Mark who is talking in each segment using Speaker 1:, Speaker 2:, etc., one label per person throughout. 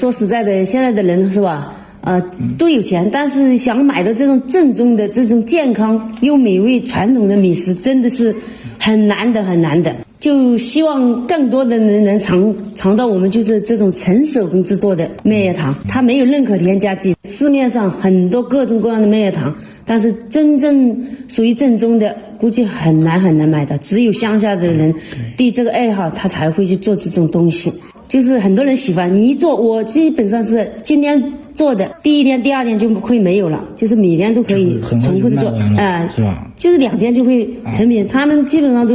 Speaker 1: 说实在的，现在的人是吧？都有钱，但是想买到这种正宗的、这种健康又美味传统的美食，真的是很难的，很难的。就希望更多的人能尝到我们就是这种纯手工制作的麦芽糖，它没有任何添加剂。市面上很多各种各样的麦芽糖，但是真正属于正宗的，估计很难买到。只有乡下的人对这个爱好，他才会去做这种东西。就是很多人喜欢，你一做，我基本上是今天做的，第一天、第二天就会没有了，就是每天都可以重复的做，
Speaker 2: 是吧？
Speaker 1: 就是2天就会成品。他们基本上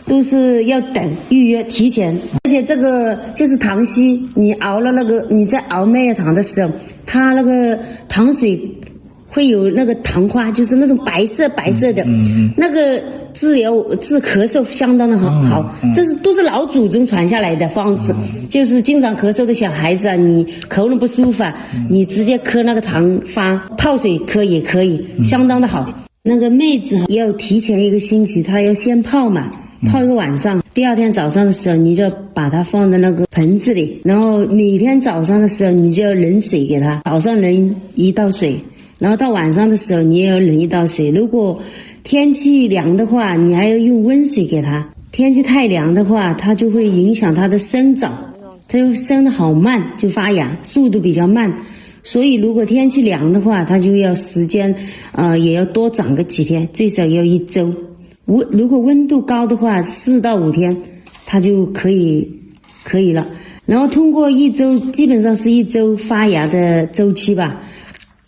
Speaker 1: 都是要等预约提前，而且这个就是糖稀，你熬了你在熬麦芽糖的时候，它那个糖水会有那个糖花，就是那种白色的，那个治咳嗽相当的好，这都是老祖宗传下来的方子，就是经常咳嗽的小孩子啊，你喉咙不舒服啊，你直接磕那个糖花，泡水喝也可以，相当的好。那个麦子要提前1个星期，它要先泡嘛，泡1个晚上，第2天早上的时候，你就把它放在那个盆子里，然后每天早上的时候，你就要冷水给它，早上冷1道水。然后到晚上的时候，你也要冷1道水。如果天气凉的话，你还要用温水给它。天气太凉的话，它就会影响它的生长，它就生得好慢，就发芽，速度比较慢。所以如果天气凉的话，它就要时间，也要多长个几天，最少要1周。如果温度高的话，4到5天，它就可以了。然后通过1周，基本上是1周发芽的周期吧。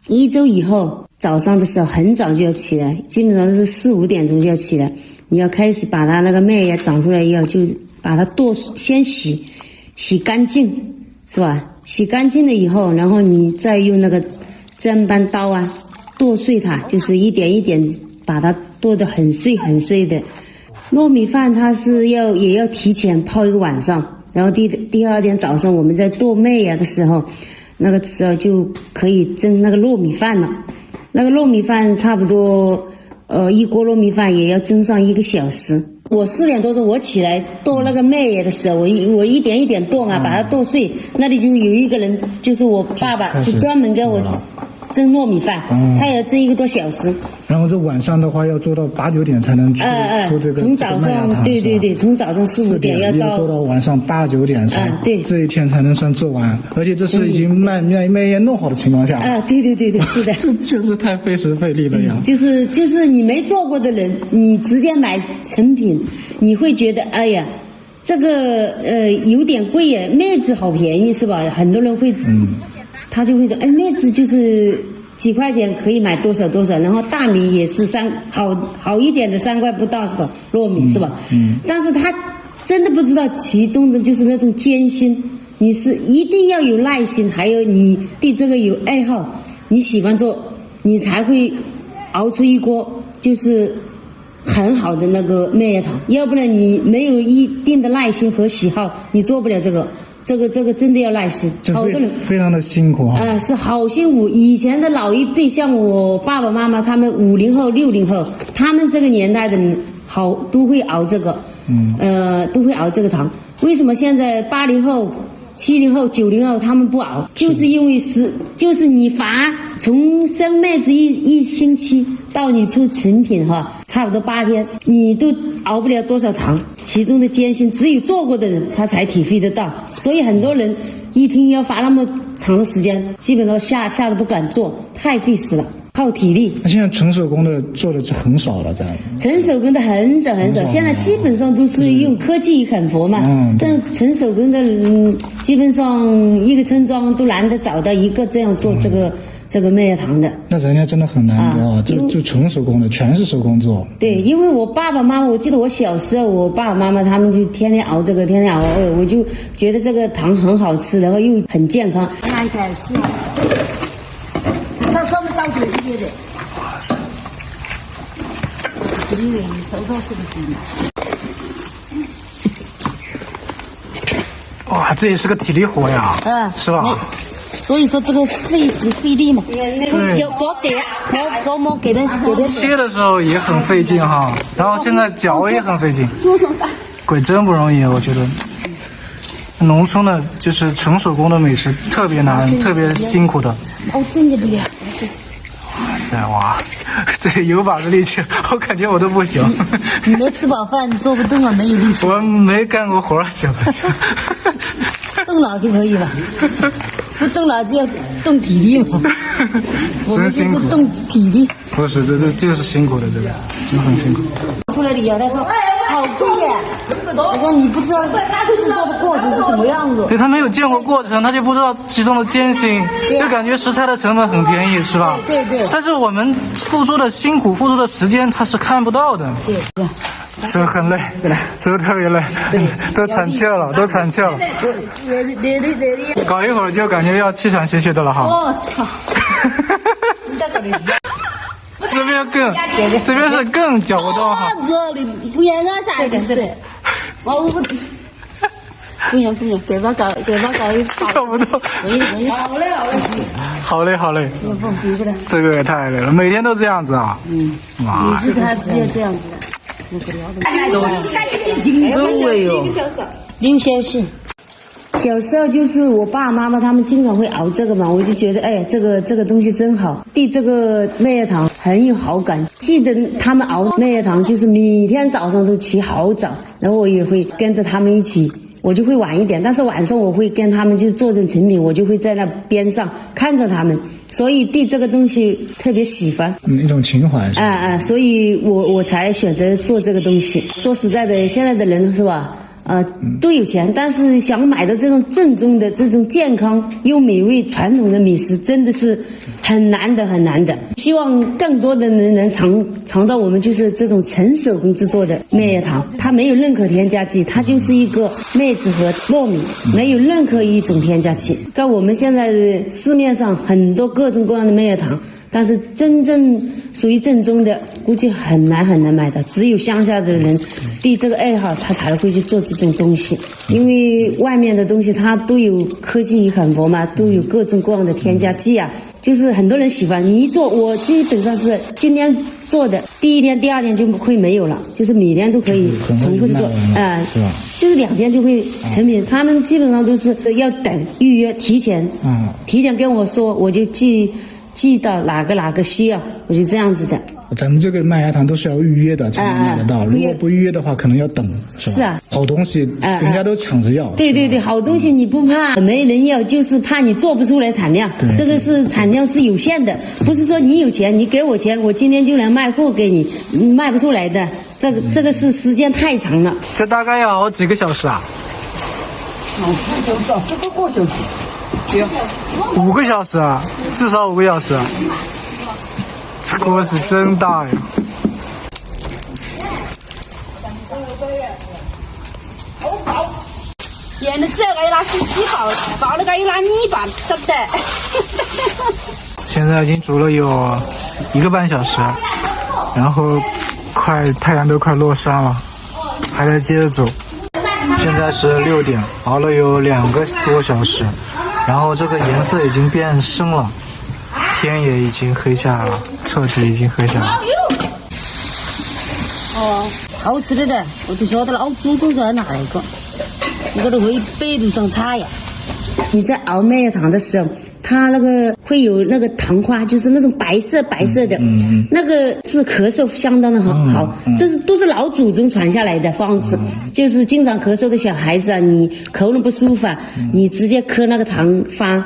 Speaker 1: 1周以后，早上的时候很早就要起来，基本上是4、5点钟就要起来。你要开始把它那个麦芽长出来以后，就把它先洗干净，是吧？洗干净了以后，然后你再用那个砧板刀啊剁碎它，就是一点一点把它剁得很碎很碎的。糯米饭它是也要提前泡1个晚上，然后第2天早上我们在剁麦芽的时候，那个时候就可以蒸那个糯米饭了。那个糯米饭差不多1锅糯米饭也要蒸上1个小时。我4点多钟我起来剁那个麦芽的时候，我一点一点剁嘛，把它剁碎。那里就有一个人，就是我爸爸，就专门给我蒸糯米饭，他也要蒸1个多小时。
Speaker 2: 然后这晚上的话要做到8、9点才能出这个
Speaker 1: 从早上对，从早上4、5点要做到
Speaker 2: 晚上8、9点才
Speaker 1: 对，
Speaker 2: 这一天才能算做完，而且这是已经麦叶弄好的情况下
Speaker 1: 对，是的，
Speaker 2: 这确实太费时费力了呀。
Speaker 1: 就是你没做过的人，你直接买成品，你会觉得哎呀，这个有点贵耶，麦子好便宜是吧？很多人会他就会说，麦子就是几块钱可以买多少，然后大米也是好一点的3块不到是吧？糯米是吧？但是他真的不知道其中的就是那种艰辛，你是一定要有耐心，还有你对这个有爱好，你喜欢做，你才会熬出1锅就是很好的那个麦芽糖，要不然你没有一定的耐心和喜好，你做不了这个真的要耐心，好多人
Speaker 2: 非常的辛苦
Speaker 1: 是好辛苦。以前的老一辈，像我爸爸妈妈他们50后、60后，他们这个年代的人都会熬这个，都会熬这个糖。为什么现在80后、70后、90后他们不熬？就是因为就是你从生麦子一星期到你出成品差不多8天，你都熬不了多少糖，其中的艰辛只有做过的人他才体会得到。所以很多人一听要花那么长的时间，基本都吓得不敢做，太费时了，耗体力。
Speaker 2: 那现在纯手工的做的很少了，这样。
Speaker 1: 纯手工的很少，现在基本上都是用科技很佛嘛。这纯手工的基本上一个村庄都难得找到一个这样做这个麦芽糖的。
Speaker 2: 那人家真的很难得就纯手工的，全是手工做。
Speaker 1: 对，因为我爸爸妈妈，我记得我小时候，我爸爸妈妈他们就天天熬这个，天天熬，我就觉得这个糖很好吃，然后又很健康。看看是，它上面倒点这些的，因为手头是个低嘛。
Speaker 2: 哇，这也是个体力活呀，是吧？
Speaker 1: 所以说这个费时费力嘛，有多点，多么给人
Speaker 2: 切的时候也很费劲然后现在嚼也很费劲，鬼真不容易，我觉得。农村的就是纯手工的美食特别难，特别辛苦的。
Speaker 1: 哦，真的不了。
Speaker 2: 哇塞哇，这有把子力气，我感觉我都不行。
Speaker 1: 你没吃饱饭做不动啊，没有力气。
Speaker 2: 我没干过活儿，行。
Speaker 1: 动脑就可以了，不动脑就要动体力嘛。我们就是动体力。
Speaker 2: 不是，这就是辛苦的，这个就很辛苦。
Speaker 1: 出来旅游，他说好贵耶。我说你不知道制作的过程是怎么样的。
Speaker 2: 对，他没有见过过程，他就不知道其中的艰辛，就感觉食材的成本很便宜，是吧？
Speaker 1: 对对。
Speaker 2: 但是我们付出的辛苦、付出的时间，他是看不到的。
Speaker 1: 对。
Speaker 2: 是不是很累？是的，是不是特别累？都喘气了，都喘气了。搞一会儿就感觉要气喘吁吁的了哈。
Speaker 1: 我操！
Speaker 2: 这边是更搅不动哈。
Speaker 1: 这里不让俺下一个是，我不行，给吧搞一把。
Speaker 2: 搞不动。好累。这个也太累了，每天都这样子啊。哇。
Speaker 1: 你是他直接这样子的。6小时。小时候就是我爸爸妈妈他们经常会熬这个嘛，我就觉得哎，这个东西真好，对这个麦芽糖很有好感。记得他们熬麦芽糖，就是每天早上都起好早，然后我也会跟着他们一起。我就会晚一点，但是晚上我会跟他们就做成成品，我就会在那边上看着他们，所以对这个东西特别喜欢，
Speaker 2: 一种情怀。
Speaker 1: 所以我才选择做这个东西。说实在的，现在的人是吧？都有钱，但是想买的这种正宗的、这种健康又美味传统的美食，真的是很难的。希望更多的人能尝到我们就是这种纯手工制作的麦芽糖，它没有任何添加剂，它就是一个麦子和糯米，没有任何一种添加剂。跟我们现在的市面上很多各种各样的麦芽糖，但是真正属于正宗的，估计很难买到。只有乡下的人对这个爱好，他才会去做这种东西。因为外面的东西它都有科技很薄嘛，都有各种各样的添加剂啊。就是很多人喜欢，你一做，我基本上是今天做的，第一天、第二天就会没有了，就是每天都可以重复的做，就是2天就会成品。他们基本上都是要等预约，提前跟我说，我就寄到哪个需要，我就这样子的。
Speaker 2: 咱们这个麦芽糖都是要预约的才能买得到，如果不预约的话，可能要等，是吧？
Speaker 1: 是啊，
Speaker 2: 好东西人家都抢着要。
Speaker 1: 对，好东西你不怕没人要，就是怕你做不出来产量。这个是产量是有限的，不是说你有钱，你给我钱，我今天就能卖货给你，卖不出来的。这个是时间太长了。
Speaker 2: 这大概要熬几个小时啊
Speaker 3: 4个小时。
Speaker 2: 5个小时啊，至少5个小时啊。这锅是真大呀！
Speaker 3: 现在只要拿洗鸡爆了该有拿米爆，对不对？
Speaker 2: 现在已经煮了有1个半小时，然后太阳都快落山了，还在接着煮。现在是6点，熬了有2个多小时，然后这个颜色已经变深了。天也已经黑下来了，彻底已经黑下来了。
Speaker 1: 好吃的，我就晓得了，祖宗在哪一个？你这个会百度上查呀。你在熬麦芽糖的时候，它那个会有那个糖花，就是那种白色的，那个是咳嗽相当的好，这都是老祖宗传下来的方子，就是经常咳嗽的小孩子啊，你喉咙不舒服啊，你直接磕那个糖花。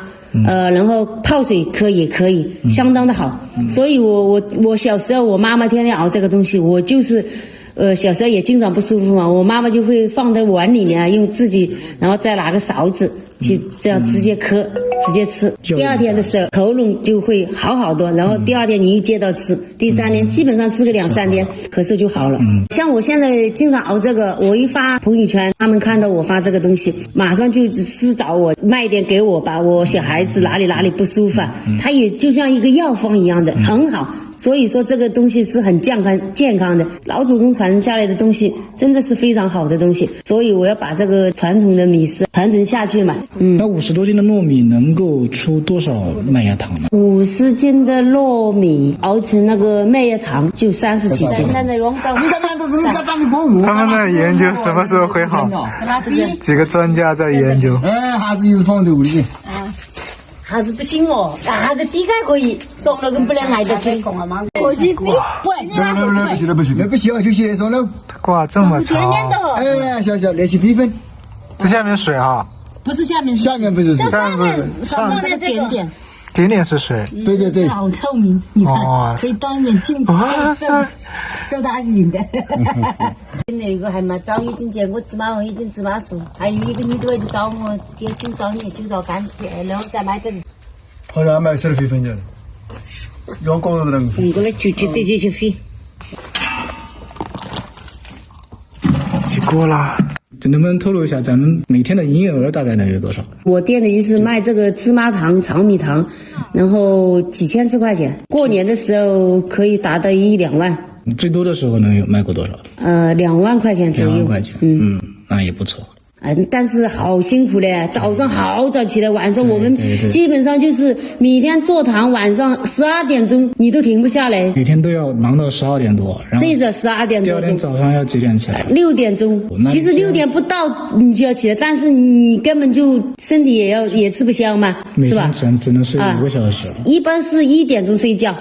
Speaker 1: 然后泡水喝也可以，相当的好。所以我小时候我妈妈天天熬这个东西，我就是小时候也经常不舒服嘛，我妈妈就会放在碗里面啊，用自己然后再拿个勺子去这样直接磕直接吃。第2天的时候喉咙就会好多，然后第2天你又接着吃，第3天基本上吃个2-3天咳嗽就好了。像我现在经常熬这个，我一发朋友圈，他们看到我发这个东西，马上就私找我卖一点给我吧，我小孩子哪里不舒服啊，它也就像一个药方一样的，很好。所以说这个东西是很健康的，老祖宗传承下来的东西真的是非常好的东西，所以我要把这个传统的米食传承下去嘛。
Speaker 2: 那50多斤的糯米能够出多少麦芽糖呢
Speaker 1: ？50斤的糯米熬成那个麦芽糖就30几斤。
Speaker 2: 他们在研究什么时候会好，几个专家在研究。
Speaker 4: 还是有放头的。
Speaker 1: 还是不行哦，还是底盖可以，送了跟不能挨得起。
Speaker 3: 可惜不，
Speaker 4: 不行，不行，就现在说了。
Speaker 2: 它挂这么长。
Speaker 4: 哎，小那是飞分。
Speaker 2: 这下面水啊？
Speaker 1: 不是下面
Speaker 4: 不是水，
Speaker 1: 上面这个
Speaker 2: 点点是水。
Speaker 4: 对。
Speaker 1: 好透明，你看可以当面镜子照大型的。那个还没早已经见过芝麻红，已经芝麻熟，还有一个女的就找我给找你就找干吃，然后再买点。
Speaker 4: 好像买10飞分的，用高头的那个。
Speaker 1: 过来就飞。
Speaker 2: 几锅啦？能不能透露一下咱们每天的营业额大概能有多少？我
Speaker 1: 店里就是卖这个芝麻糖、长米糖，然后几千次块钱。过年的时候可以达到1、2万。
Speaker 2: 最多的时候能有卖过多少
Speaker 1: ？2万块钱左右。2
Speaker 2: 万块钱，那也不错。
Speaker 1: 但是好辛苦嘞，早上好早起来，晚上我们基本上就是每天做糖，晚上12点钟你都停不下来，
Speaker 2: 每天都要忙到12点多，然后
Speaker 1: 最少12点多钟。
Speaker 2: 第二天早上要几点起来
Speaker 1: ？6点钟。其实6点不到你就要起来，但是你根本就身体也吃不消嘛，是吧？
Speaker 2: 每天只能睡5个小时。
Speaker 1: 一般是1点钟睡觉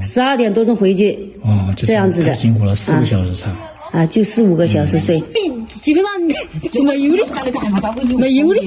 Speaker 1: ，12点多钟回去。这样子的。
Speaker 2: 太辛苦了，4个小时差。
Speaker 1: 就4、5个小时睡。基本上没有的，没有的。